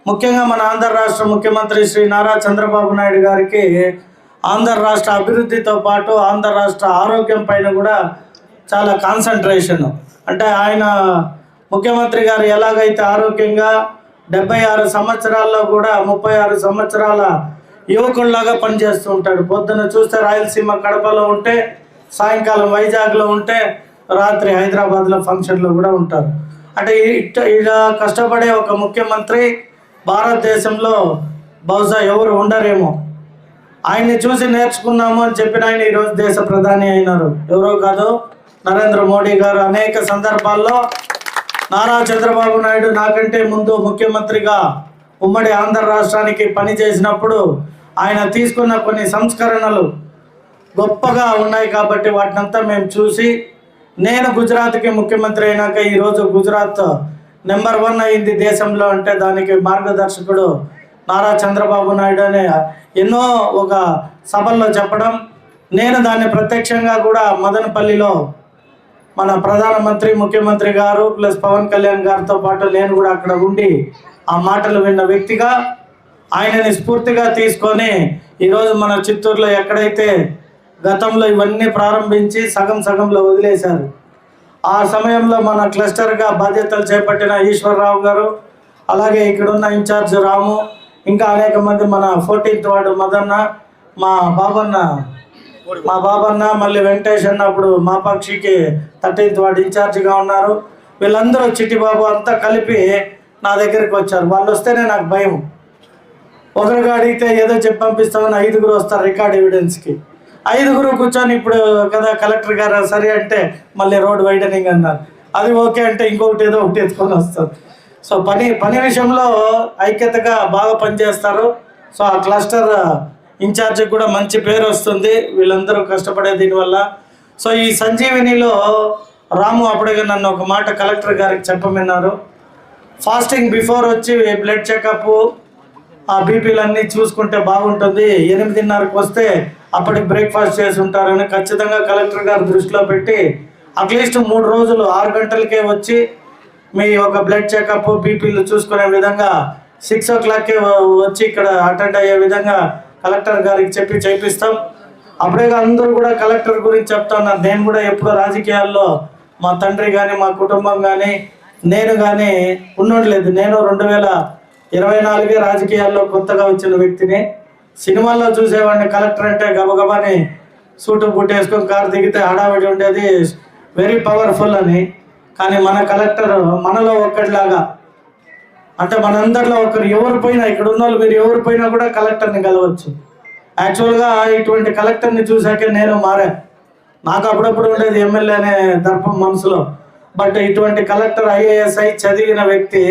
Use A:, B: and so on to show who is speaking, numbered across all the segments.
A: ముఖ్యంగా మన ఆంధ్ర రాష్ట్ర ముఖ్యమంత్రి శ్రీ నారా చంద్రబాబు నాయుడు గారికి ఆంధ్ర రాష్ట్ర అభివృద్ధితో పాటు ఆంధ్ర రాష్ట్ర ఆరోగ్యం పైన కూడా చాలా కాన్సన్ట్రేషన్. అంటే ఆయన ముఖ్యమంత్రి గారు ఎలాగైతే ఆరోగ్యంగా 76 సంవత్సరాల్లో కూడా 36 సంవత్సరాల యువకుల్లాగా పనిచేస్తూ ఉంటాడు. పొద్దున చూస్తే రాయలసీమ కడపలో ఉంటే, సాయంకాలం వైజాగ్లో ఉంటే, రాత్రి హైదరాబాద్లో ఫంక్షన్లో కూడా ఉంటారు. అంటే ఇలా కష్టపడే ఒక ముఖ్యమంత్రి భారతదేశంలో బహుశా ఎవరు ఉండరేమో. ఆయన్ని చూసి నేర్చుకున్నాము అని చెప్పిన ఆయన ఈరోజు దేశ ప్రధాని అయినారు. ఎవరో కాదు, నరేంద్ర మోడీ గారు. అనేక సందర్భాల్లో నారా చంద్రబాబు నాయుడు నాకంటే ముందు ముఖ్యమంత్రిగా ఉమ్మడి ఆంధ్ర రాష్ట్రానికి పనిచేసినప్పుడు ఆయన తీసుకున్న కొన్ని సంస్కరణలు గొప్పగా ఉన్నాయి కాబట్టి వాటినంతా మేము చూసి, నేను గుజరాత్కి ముఖ్యమంత్రి అయినాక ఈరోజు గుజరాత్ నెంబర్ 1 అయింది దేశంలో అంటే దానికి మార్గదర్శకుడు నారా చంద్రబాబు నాయుడు అనే ఎన్నో ఒక సభల్లో చెప్పడం, నేను దాన్ని ప్రత్యక్షంగా కూడా మదనపల్లిలో మన ప్రధానమంత్రి ముఖ్యమంత్రి గారు ప్లస్ పవన్ కళ్యాణ్ గారితో పాటు నేను కూడా అక్కడ ఉండి ఆ మాటలు విన్న వ్యక్తిగా ఆయనని స్ఫూర్తిగా తీసుకొని ఈరోజు మన చిత్తూరులో ఎక్కడైతే గతంలో ఇవన్నీ ప్రారంభించి సగంలో వదిలేశారు, ఆ సమయంలో మన క్లస్టర్గా బాధ్యతలు చేపట్టిన ఈశ్వరరావు గారు, అలాగే ఇక్కడున్న ఇన్ఛార్జ్ రాము, ఇంకా అనేక మంది, మన 14th వార్డు మదన్న, మా బాబన్న, మళ్ళీ వెంకటేష్ అన్న అప్పుడు మా పక్షికి 13th వార్డు ఇన్ఛార్జిగా ఉన్నారు. వీళ్ళందరూ చిట్టిబాబు అంతా కలిపి నా దగ్గరికి వచ్చారు. వాళ్ళు వస్తేనే నాకు భయం. ఒకరిగా అడిగితే ఏదో చెప్పి పంపిస్తామని 5 వస్తారు రికార్డ్ ఎవిడెన్స్కి. 5 కూర్చొని ఇప్పుడు కదా కలెక్టర్ గారు సరే అంటే మళ్ళీ రోడ్ వైడనింగ్ అన్నారు, అది ఓకే అంటే ఇంకొకటి ఏదో ఒకటి ఎత్తుకొని వస్తారు. సో పని విషయంలో ఐక్యతగా బాగా పనిచేస్తారు. సో ఆ క్లస్టర్ ఇన్ఛార్జికి కూడా మంచి పేరు వస్తుంది వీళ్ళందరూ కష్టపడే దీనివల్ల. సో ఈ సంజీవినిలో రాము అప్పుడే నన్ను ఒక మాట కలెక్టర్ గారికి చెప్పమన్నారు. ఫాస్టింగ్ బిఫోర్ వచ్చి బ్లడ్ చెకప్, ఆ బీపీలన్నీ చూసుకుంటే బాగుంటుంది. 8:30కి వస్తే అప్పటికి బ్రేక్ఫాస్ట్ చేసి ఉంటారని ఖచ్చితంగా కలెక్టర్ గారు దృష్టిలో పెట్టి అట్లీస్ట్ 3 రోజులు 6 గంటలకే వచ్చి మీ ఒక బ్లడ్ చెకప్ బీపీలు చూసుకునే విధంగా 6 o'clockకే వచ్చి ఇక్కడ అటెండ్ అయ్యే విధంగా కలెక్టర్ గారికి చెప్పి చేపిస్తాం. అప్పుడే అందరూ కూడా కలెక్టర్ గురించి చెప్తా ఉన్నారు. నేను కూడా ఎప్పుడో రాజకీయాల్లో మా తండ్రి కానీ మా కుటుంబం కానీ నేను కానీ ఉండలేదు. నేను 2024 రాజకీయాల్లో కొత్తగా వచ్చిన వ్యక్తిని. సినిమాల్లో చూసేవాడిని కలెక్టర్ అంటే గబగబాని సూటు బూట్ వేసుకొని కారు దిగితే హడావిడి ఉండేది, వెరీ పవర్ఫుల్ అని. కానీ మన కలెక్టర్ మనలో ఒక్కటిలాగా, అంటే మనందరిలో ఒకరు, ఎవరు పోయినా ఇక్కడ ఉన్న వాళ్ళు మీరు ఎవరు పోయినా కూడా కలెక్టర్ని కలవచ్చు. యాక్చువల్గా ఇటువంటి కలెక్టర్ని చూసాకే నేను మారా. నాకు అప్పుడప్పుడు ఉండేది ఎమ్మెల్యే అనే దర్పం మనసులో. బట్ ఇటువంటి కలెక్టర్ IASI చదివిన వ్యక్తి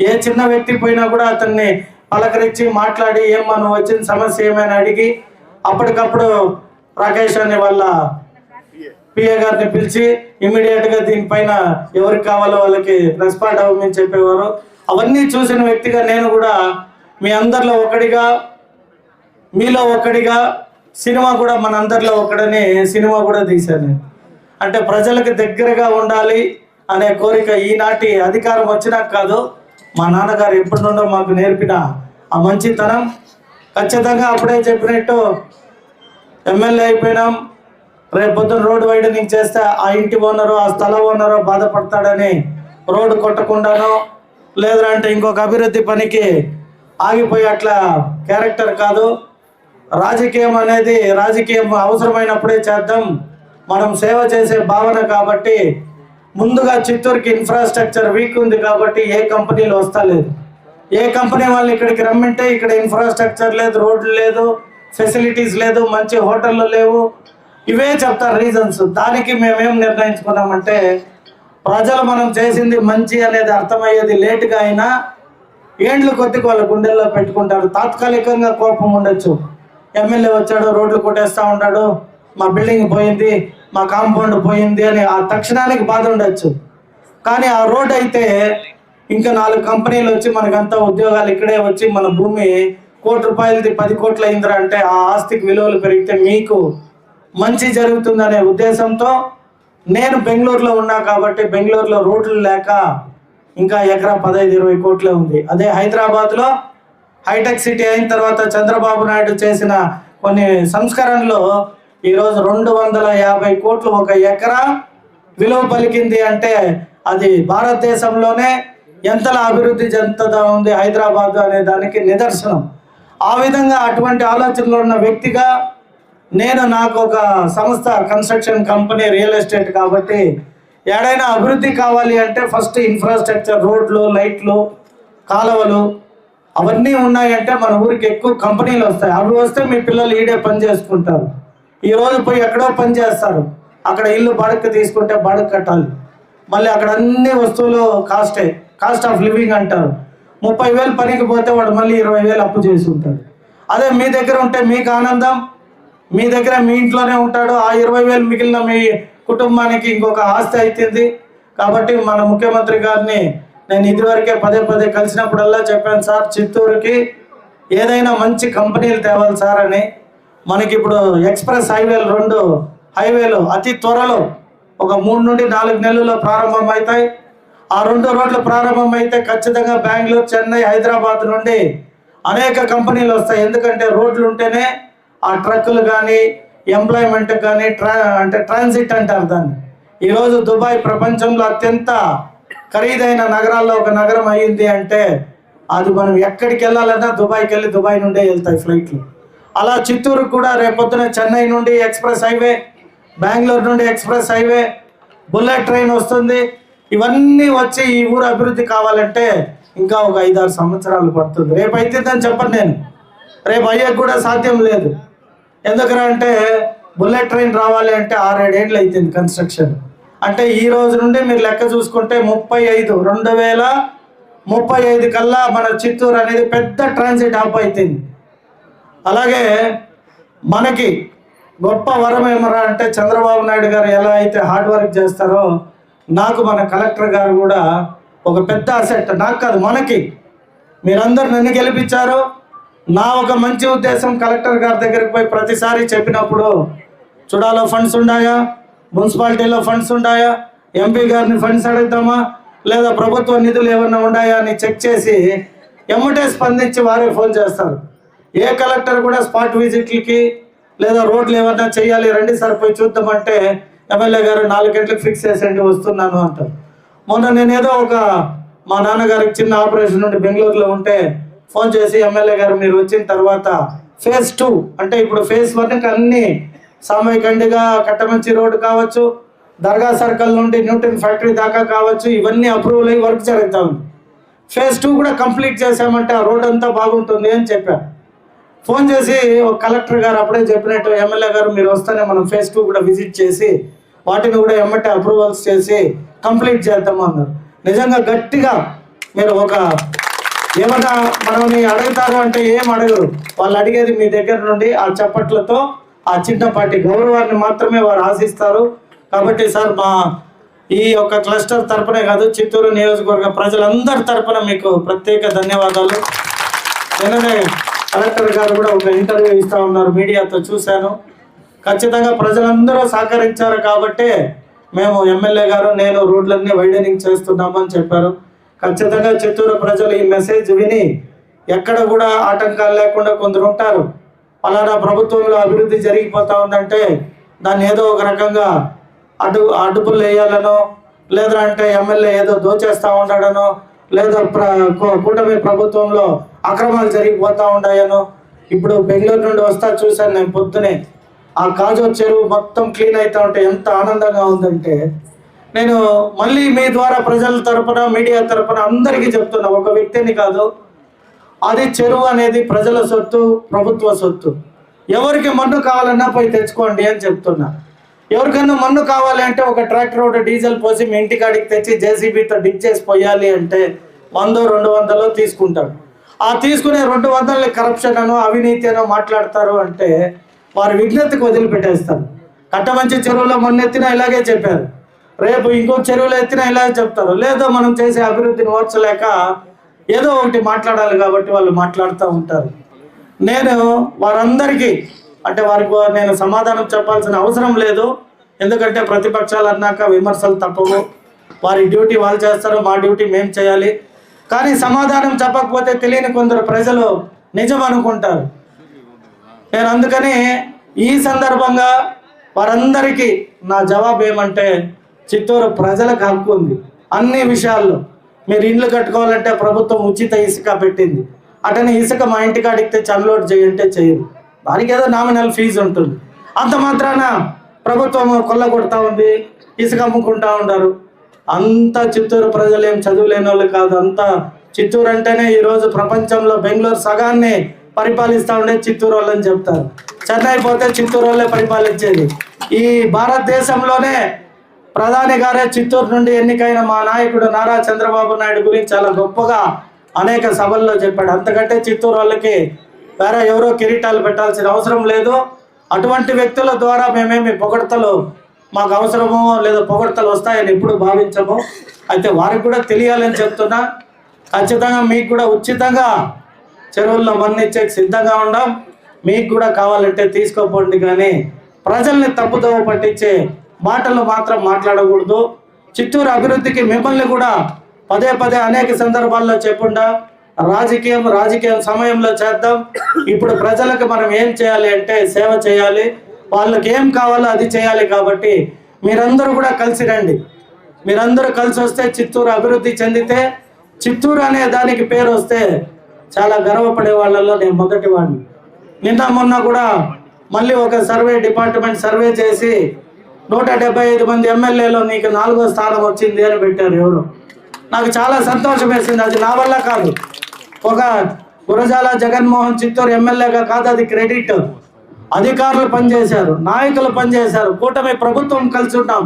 A: ఏ చిన్న వ్యక్తి పోయినా కూడా అతన్ని పలకరించి మాట్లాడి ఏమో నువ్వు వచ్చిన సమస్య ఏమైనా అడిగి అప్పటికప్పుడు రాకేష్ అనే వాళ్ళ PA గారిని పిలిచి ఇమ్మీడియట్గా దీనిపైన ఎవరికి కావాలో వాళ్ళకి రెస్పాండ్ అవ్వమని చెప్పేవారు. అవన్నీ చూసిన వ్యక్తిగా నేను కూడా మీ అందరిలో ఒకడిగా, మీలో ఒకడిగా, సినిమా కూడా మన అందరిలో ఒకడని సినిమా కూడా తీశాను. అంటే ప్రజలకు దగ్గరగా ఉండాలి అనే కోరిక ఈనాటి అధికారం వచ్చినాక కాదు, మా నాన్నగారు ఎప్పటి నుండో మాకు నేర్పిన ఆ మంచితనం. ఖచ్చితంగా అప్పుడే చెప్పినట్టు ఎమ్మెల్యే అయిపోయినాం, రేపు పొద్దున్న రోడ్డు వైడనింగ్ చేస్తే ఆ ఇంటి ఓనరో ఆ స్థలం ఓనరో బాధపడతాడని రోడ్డు కొట్టకుండానో లేదంటే ఇంకొక అభివృద్ధి పనికి ఆగిపోయి అట్లా క్యారెక్టర్ కాదు. రాజకీయం అనేది రాజకీయం అవసరమైనప్పుడే చేద్దాం, మనం సేవ చేసే భావన. కాబట్టి ముందుగా చిత్తూరుకి ఇన్ఫ్రాస్ట్రక్చర్ వీక్ ఉంది కాబట్టి ఏ కంపెనీలు వస్తలేదు. ఏ కంపెనీ వాళ్ళు ఇక్కడికి రమ్మంటే ఇక్కడ ఇన్ఫ్రాస్ట్రక్చర్ లేదు, రోడ్లు లేదు, ఫెసిలిటీస్ లేదు, మంచి హోటళ్ళు లేవు, ఇవే చెప్తారు రీజన్స్. దానికి మేమేం నిర్ణయించుకున్నామంటే ప్రజలు మనం చేసింది మంచి అనేది అర్థమయ్యేది లేటుగా అయినా ఏండ్లు కొద్దిగా వాళ్ళ గుండెల్లో పెట్టుకుంటారు. తాత్కాలికంగా కోపం ఉండొచ్చు, ఎమ్మెల్యే వచ్చాడు రోడ్లు కొట్టేస్తూ ఉంటాడు, మా బిల్డింగ్ పోయింది, మా కాంపౌండ్ పోయింది అని ఆ తక్షణానికి బాధ ఉండొచ్చు. కానీ ఆ రోడ్ అయితే ఇంకా 4 కంపెనీలు వచ్చి మనకంతా ఉద్యోగాలు ఇక్కడే వచ్చి మన భూమి ₹1 కోటి 10 కోట్లు అయిందిరా అంటే ఆ ఆస్తికి విలువలు పెరిగితే మీకు మంచి జరుగుతుందనే ఉద్దేశంతో నేను బెంగళూరులో ఉన్నా కాబట్టి బెంగళూరులో రోడ్లు లేక ఇంకా ఎకరా 15-20 కోట్లే ఉంది. అదే హైదరాబాద్లో హైటెక్ సిటీ అయిన తర్వాత చంద్రబాబు నాయుడు చేసిన కొన్ని సంస్కరణలో ఈరోజు 250 కోట్లు ఒక ఎకరా విలువ పలికింది అంటే అది భారతదేశంలోనే ఎంతలా అభివృద్ధి చెందుతుందా ఉంది హైదరాబాద్ అనే దానికి నిదర్శనం. ఆ విధంగా అటువంటి ఆలోచనలో ఉన్న వ్యక్తిగా నాకు ఒక సంస్థ కన్స్ట్రక్షన్ కంపెనీ రియల్ ఎస్టేట్ కాబట్టి ఏడైనా అభివృద్ధి కావాలి అంటే ఫస్ట్ ఇన్ఫ్రాస్ట్రక్చర్, రోడ్లు, లైట్లు, కాలువలు అవన్నీ ఉన్నాయంటే మన ఊరికి ఎక్కువ కంపెనీలు వస్తాయి. అవి వస్తే మీ పిల్లలు ఈడే పని చేసుకుంటారు. ఈరోజు పోయి ఎక్కడో పని చేస్తారు, అక్కడ ఇల్లు బాడుగ తీసుకుంటే బాడుగ కట్టాలి, మళ్ళీ అక్కడ అన్ని వస్తువులు కాస్ట్ ఆఫ్ లివింగ్ అంటారు. 30,000 పనికి పోతే వాడు మళ్ళీ 20,000 అప్పు చేసి ఉంటాడు. అదే మీ దగ్గర ఉంటే మీకు ఆనందం, మీ దగ్గర మీ ఇంట్లోనే ఉంటాడు. ఆ 20,000 మిగిలిన మీ కుటుంబానికి ఇంకొక ఆస్తి అవుతుంది. కాబట్టి మన ముఖ్యమంత్రి గారిని నేను ఇదివరకే పదే కలిసినప్పుడల్లా చెప్పాను, సార్ చిత్తూరుకి ఏదైనా మంచి కంపెనీలు తేవాలి సార్ అని. మనకి ఇప్పుడు ఎక్స్ప్రెస్ హైవేలు 2 హైవేలు అతి త్వరలో ఒక 3 నుండి 4 నెలల్లో ప్రారంభం అవుతాయి. ఆ 2 రోడ్లు ప్రారంభమైతే ఖచ్చితంగా బెంగళూరు, చెన్నై, హైదరాబాద్ నుండి అనేక కంపెనీలు వస్తాయి. ఎందుకంటే రోడ్లు ఉంటేనే ఆ ట్రక్కులు కానీ ఎంప్లాయ్మెంట్ కానీ అంటే ట్రాన్సిట్ అంటారు దాన్ని. ఈరోజు దుబాయ్ ప్రపంచంలో అత్యంత ఖరీదైన నగరాల్లో ఒక నగరం అయ్యింది అంటే అది మనం ఎక్కడికి వెళ్ళాలన్నా దుబాయ్కి వెళ్ళి దుబాయ్ నుండే వెళ్తాయి ఫ్లైట్లు. అలా చిత్తూరు కూడా రేపొద్దున చెన్నై నుండి ఎక్స్ప్రెస్ హైవే, బెంగళూరు నుండి ఎక్స్ప్రెస్ హైవే, బుల్లెట్ ట్రైన్ వస్తుంది. ఇవన్నీ వచ్చి ఈ ఊరు అభివృద్ధి కావాలంటే ఇంకా ఒక 5-6 సంవత్సరాలు పడుతుంది. రేపు అవుతుందని చెప్పను నేను, రేపు అయ్యేది కూడా సాధ్యం లేదు. ఎందుకంటే బుల్లెట్ ట్రైన్ రావాలి అంటే 6-7 ఏళ్ళు అవుతుంది కన్స్ట్రక్షన్. అంటే ఈ రోజు నుండి మీరు లెక్క చూసుకుంటే 2035 కల్లా మన చిత్తూరు అనేది పెద్ద ట్రాన్సిట్ హబ్ అవుతుంది. అలాగే మనకి గొప్ప వరం ఏమరా అంటే చంద్రబాబు నాయుడు గారు ఎలా అయితే హార్డ్ వర్క్ చేస్తారో నాకు మన కలెక్టర్ గారు కూడా ఒక పెద్ద అసెట్. నాకు కాదు, మనకి. మీరందరూ నన్ను గెలిపించారు. నా ఒక మంచి ఉద్దేశం కలెక్టర్ గారి దగ్గరికి పోయి ప్రతిసారి చెప్పినప్పుడు చుడాలో ఫండ్స్ ఉన్నాయా, మున్సిపాలిటీలో ఫండ్స్ ఉన్నాయా, ఎంపీ గారిని ఫండ్స్ అడుగుతామా, లేదా ప్రభుత్వ నిధులు ఏమన్నా ఉన్నాయా అని చెక్ చేసి ఎమ్మటే స్పందించి వారే ఫోన్ చేస్తారు. ఏ కలెక్టర్ కూడా స్పాట్ విజిట్లకి లేదా రోడ్లు ఏమన్నా చేయాలి రండి సార్ పోయి చూద్దామంటే ఎమ్మెల్యే గారు 4 గంటలకు ఫిక్స్ చేసేయండి వస్తున్నాను అంటారు. మొన్న నేనేదో మా నాన్నగారికి చిన్న ఆపరేషన్ నుండి బెంగళూరులో ఉంటే ఫోన్ చేసి ఎమ్మెల్యే గారు మీరు వచ్చిన తర్వాత phase 2 అంటే ఇప్పుడు phase 1కి అన్ని సామూహికంగా కట్టమంచి రోడ్డు కావచ్చు, దర్గా సర్కిల్ నుండి న్యూటన్ ఫ్యాక్టరీ దాకా కావచ్చు, ఇవన్నీ అప్రూవల్ అయ్యి వర్క్ జరుగుతూ ఉంది. phase 2 కూడా కంప్లీట్ చేసామంటే ఆ రోడ్ అంతా బాగుంటుంది అని చెప్పారు. ఫోన్ చేసి ఒక కలెక్టర్ గారు అప్పుడే చెప్పినట్టు ఎమ్మెల్యే గారు మీరు వస్తేనే మనం phase 2 కూడా విజిట్ చేసి వాటిని కూడా ఎమ్మటే అప్రూవల్స్ చేసి కంప్లీట్ చేద్దాము అన్నారు. నిజంగా గట్టిగా మీరు ఏమన్నా మనల్ని అడుగుతారు అంటే ఏం అడగరు. వాళ్ళు అడిగేది మీ దగ్గర నుండి ఆ చప్పట్లతో ఆ చిన్నపాటి గౌరవాన్ని మాత్రమే వారు ఆశిస్తారు. కాబట్టి సార్ మా ఈ యొక్క క్లస్టర్ తరపునే కాదు చిత్తూరు నియోజకవర్గ ప్రజలందరి తరపున మీకు ప్రత్యేక ధన్యవాదాలు. నిన్ననే కలెక్టర్ గారు కూడా ఒక ఇంటర్వ్యూ ఇస్తూ ఉన్నారు, మీడియాతో చూశాను. ఖచ్చితంగా ప్రజలందరూ సహకరించారు కాబట్టి మేము ఎమ్మెల్యే గారు నేను రోడ్లన్నీ వైడనింగ్ చేస్తున్నామని చెప్పారు. ఖచ్చితంగా చిత్తూరు ప్రజలు ఈ మెసేజ్ విని ఎక్కడ కూడా ఆటంకాలు లేకుండా కొందరు ఉంటారు. అలానా ప్రభుత్వంలో అభివృద్ధి జరిగిపోతూ ఉందంటే దాన్ని ఏదో ఒక రకంగా అడ్డుపులు వేయాలనో లేదా అంటే ఎమ్మెల్యే ఏదో దోచేస్తూ ఉన్నాడనో లేదా కూటమి ప్రభుత్వంలో అక్రమాలు జరిగిపోతూ ఉన్నాయనో. ఇప్పుడు బెంగళూరు నుండి వస్తా చూశాను నేను పొద్దునే, ఆ కాజో చెరువు మొత్తం క్లీన్ అవుతూ ఉంటే ఎంత ఆనందంగా ఉందంటే నేను మళ్ళీ మీ ద్వారా ప్రజల తరపున మీడియా తరపున అందరికీ చెప్తున్నా, ఒక వ్యక్తిని కాదు, అది చెరువు అనేది ప్రజల సొత్తు, ప్రభుత్వ సొత్తు. ఎవరికి మన్ను కావాలన్నా పోయి తెచ్చుకోండి అని చెప్తున్నా. ఎవరికైనా మన్ను కావాలి అంటే ఒక ట్రాక్టర్ ఒకటి డీజిల్ పోసి మీ ఇంటికాడికి తెచ్చి జేసీబీతో డిగ్ చేసి పోయాలి అంటే 100-200 తీసుకుంటాడు. ఆ తీసుకునే 200 కరప్షన్ అనో అవినీతి అనో మాట్లాడతారు అంటే వారి విజ్ఞతకు వదిలిపెట్టేస్తారు. కట్టమంచి చెరువులో మొన్నెత్తినా ఇలాగే చెప్పారు, రేపు ఇంకో చెరువులో ఎత్తినా ఇలాగే చెప్తారు. లేదో మనం చేసే అభివృద్ధిని ఓర్చలేక ఏదో ఒకటి మాట్లాడాలి కాబట్టి వాళ్ళు మాట్లాడుతూ ఉంటారు. నేను వారందరికీ అంటే వారికి నేను సమాధానం చెప్పాల్సిన అవసరం లేదు. ఎందుకంటే ప్రతిపక్షాలు అన్నాక విమర్శలు తప్పవు. వారి డ్యూటీ వాళ్ళు చేస్తారు, మా డ్యూటీ మేము చేయాలి. కానీ సమాధానం చెప్పకపోతే తెలియని కొందరు ప్రజలు నిజం అనుకుంటారు. నేను అందుకని ఈ సందర్భంగా వారందరికీ నా జవాబు ఏమంటే, చిత్తూరు ప్రజలకు హక్కు ఉంది అన్ని విషయాల్లో. మీరు ఇండ్లు కట్టుకోవాలంటే ప్రభుత్వం ఉచిత ఇసుక పెట్టింది. అటనే ఇసుక మా ఇంటికి అడిగితే అన్లోడ్ చేయంటే చేయరు, దానికి ఏదో నామినల్ ఫీజు ఉంటుంది. అంత మాత్రాన ప్రభుత్వం కొల్లగొడతా ఉంది, ఇసుక అమ్ముకుంటా ఉన్నారు. అంత చిత్తూరు ప్రజలు ఏం చదువులేని వాళ్ళు కాదు. అంతా చిత్తూరు అంటేనే ఈరోజు ప్రపంచంలో బెంగళూరు సగాన్ని పరిపాలిస్తూ ఉండే చిత్తూరు వాళ్ళని చెప్తారు. చెన్నై పోతే చిత్తూరు వాళ్ళే పరిపాలించేది. ఈ భారతదేశంలోనే ప్రధాని గారే చిత్తూరు నుండి ఎన్నికైన మా నాయకుడు నారా చంద్రబాబు నాయుడు గురించి చాలా గొప్పగా అనేక సభల్లో చెప్పాడు. అంతకంటే చిత్తూరు వాళ్ళకి వేరే ఎవరో కిరీటాలు పెట్టాల్సిన అవసరం లేదు. అటువంటి వ్యక్తుల ద్వారా మేమేమి పొగడ్తలు మాకు అవసరమో లేదా పొగడ్తలు వస్తాయని ఎప్పుడు భావించము. అయితే వారికి కూడా తెలియాలని చెప్తున్నా. ఖచ్చితంగా మీకు కూడా ఉచితంగా చెరువుల్లో మన్నిచ్చేకి సిద్ధంగా ఉన్నాం. మీకు కూడా కావాలంటే తీసుకోపోండి, కానీ ప్రజల్ని తప్పుదోవ పట్టించే మాటలు మాత్రం మాట్లాడకూడదు. చిత్తూరు అభివృద్ధికి మిమ్మల్ని కూడా పదే పదే అనేక సందర్భాల్లో చెప్పుండా రాజకీయం సమయంలో చేద్దాం. ఇప్పుడు ప్రజలకు మనం ఏం చేయాలి అంటే సేవ చేయాలి, వాళ్ళకి ఏం కావాలో అది చేయాలి. కాబట్టి మీరందరూ కూడా కలిసి రండి. మీరందరూ కలిసి వస్తే చిత్తూరు అభివృద్ధి చెందితే, చిత్తూరు అనే దానికి పేరు వస్తే చాలా గర్వపడే వాళ్ళల్లో నేను మొదటి వాడిని. నిన్న మొన్న కూడా మళ్ళీ ఒక డిపార్ట్మెంట్ సర్వే చేసి 175 మంది ఎమ్మెల్యేలో నీకు 4వ స్థానం వచ్చింది అని పెట్టారు ఎవరు. నాకు చాలా సంతోషం వేసింది. అది నా వల్ల కాదు, ఒక గురజాల జగన్మోహన్ చిత్తూరు ఎమ్మెల్యేగా కాదు, అది క్రెడిట్. అధికారులు పనిచేశారు, నాయకులు పనిచేశారు, కూటమి ప్రభుత్వం కలిసి ఉన్నాం.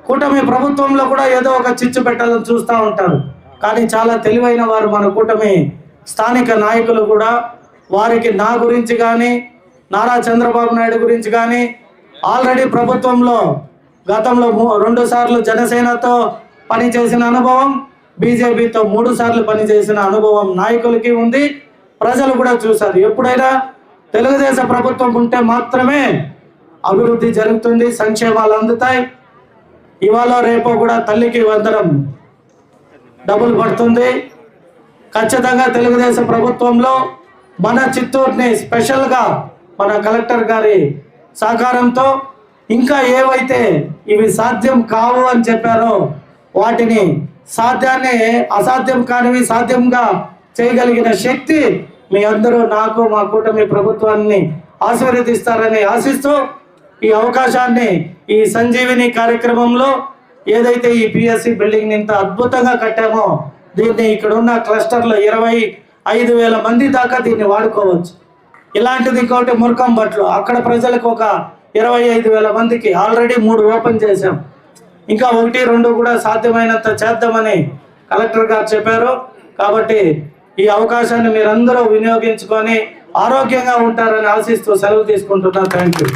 A: కూటమి ప్రభుత్వంలో కూడా ఏదో ఒక చిచ్చు పెట్టాలని చూస్తూ ఉంటారు, కానీ చాలా తెలివైన వారు మన కూటమి స్థానిక నాయకులు కూడా. వారికి నా గురించి కానీ నారా చంద్రబాబు నాయుడు గురించి కానీ ఆల్రెడీ ప్రభుత్వంలో గతంలో 2 సార్లు జనసేనతో పనిచేసిన అనుభవం, బీజేపీతో 3 సార్లు పనిచేసిన అనుభవం నాయకులకి ఉంది. ప్రజలు కూడా చూశారు. ఎప్పుడైనా తెలుగుదేశం ప్రభుత్వం ఉంటే మాత్రమే అభివృద్ధి జరుగుతుంది, సంక్షేమాలు అందుతాయి. ఇవాళ రేపో కూడా తల్లికి వందనం డబ్బులు పడుతుంది. ఖచ్చితంగా తెలుగుదేశం ప్రభుత్వంలో మన చిత్తూరుని స్పెషల్గా మన కలెక్టర్ గారి సహకారంతో ఇంకా ఏవైతే ఇవి సాధ్యం కావు అని చెప్పారో వాటిని సాధ్యాన్ని అసాధ్యం కానివి సాధ్యంగా చేయగలిగిన శక్తి మీ అందరూ నాకు మా కూటమి ప్రభుత్వాన్ని ఆశీర్వదిస్తారని ఆశిస్తూ ఈ అవకాశాన్ని ఈ సంజీవిని కార్యక్రమంలో ఏదైతే ఈ పిఎస్సి బిల్డింగ్ ఇంత అద్భుతంగా కట్టామో దీన్ని ఇక్కడ ఉన్న క్లస్టర్లో 25,000 మంది దాకా దీన్ని వాడుకోవచ్చు. ఇలాంటిది ఇంకోటి మురకంబట్లో అక్కడ ప్రజలకు ఒక 25,000 మందికి ఆల్రెడీ 3 ఓపెన్ చేశాం. ఇంకా 1, 2 కూడా సాధ్యమైనంత చేద్దామని కలెక్టర్ గారు చెప్పారు. కాబట్టి ఈ అవకాశాన్ని మీరందరూ వినియోగించుకొని ఆరోగ్యంగా ఉంటారని ఆశిస్తూ సెలవు తీసుకుంటున్నా. Thank you.